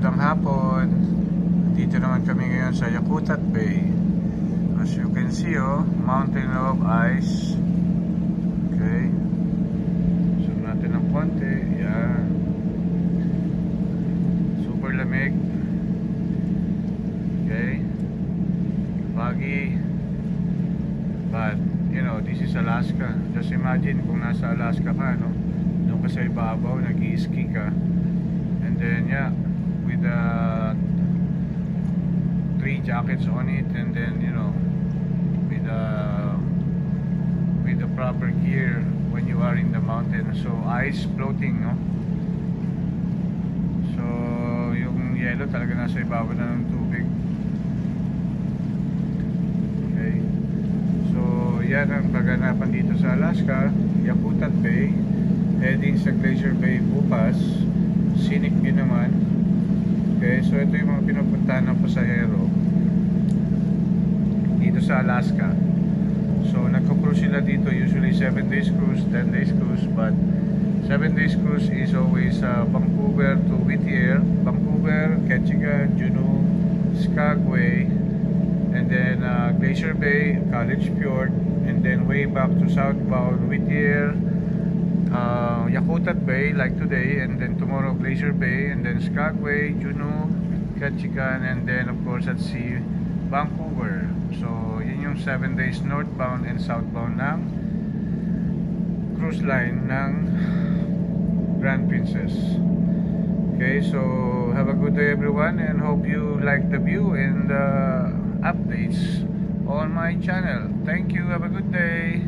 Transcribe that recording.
Magandang hapon. Dito naman kami ngayon sa Yakutat Bay. As you can see, mountain of ice. Okay. Zoom natin ng konti. Yan. Super lamig. Okay. Foggy. But, you know, this is Alaska. Just imagine kung nasa Alaska ka, no? Doon ka sa ibabaw, nag-i-ski ka. And then, yeah, with the 3 jackets on it, and then, you know, with the proper gear when you are in the mountain. So ice floating, no? So yung yellow talaga nasa ibabaw na ng tubig. Okay, so yan ang kaganapan dito sa Alaska, Yakutat Bay. Heading sa Glacier Bay bukas. Scenic view naman. Okay, so ito yung mga pinupuntahan ng pasahero dito sa Alaska. So nagko-cruise sila dito, usually 7 days cruise, 10 days cruise, but 7 days cruise is always Vancouver to Whittier, Vancouver, Ketchikan, Juneau, Skagway, and then Glacier Bay, College Fjord, and then way back to southbound Whittier, Yakutat Bay like today, and then tomorrow Glacier Bay, and then Skagway, Juneau, Ketchikan, and then of course at sea Vancouver. So yun yung 7 days northbound and southbound ng cruise line ng Grand Princess. Okay, so have a good day everyone, and hope you like the view and updates on my channel. Thank you, have a good day.